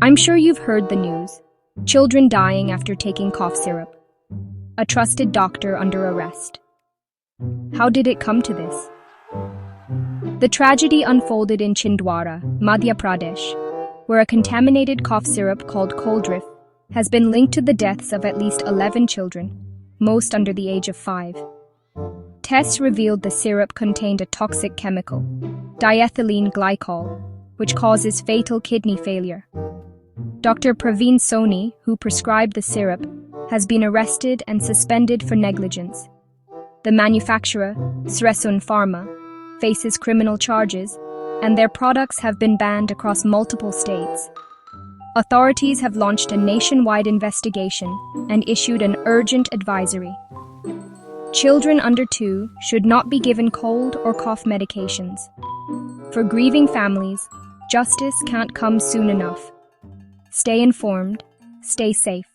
I'm sure you've heard the news. Children dying after taking cough syrup. A trusted doctor under arrest. How did it come to this? The tragedy unfolded in Chhindwara, Madhya Pradesh, where a contaminated cough syrup called Coldriff has been linked to the deaths of at least 11 children, most under the age of 5. Tests revealed the syrup contained a toxic chemical, diethylene glycol, which causes fatal kidney failure. Dr. Praveen Soni, who prescribed the syrup, has been arrested and suspended for negligence. The manufacturer, Sresun Pharma, faces criminal charges, and their products have been banned across multiple states. Authorities have launched a nationwide investigation and issued an urgent advisory. Children under 2 should not be given cold or cough medications. For grieving families, justice can't come soon enough. Stay informed, stay safe.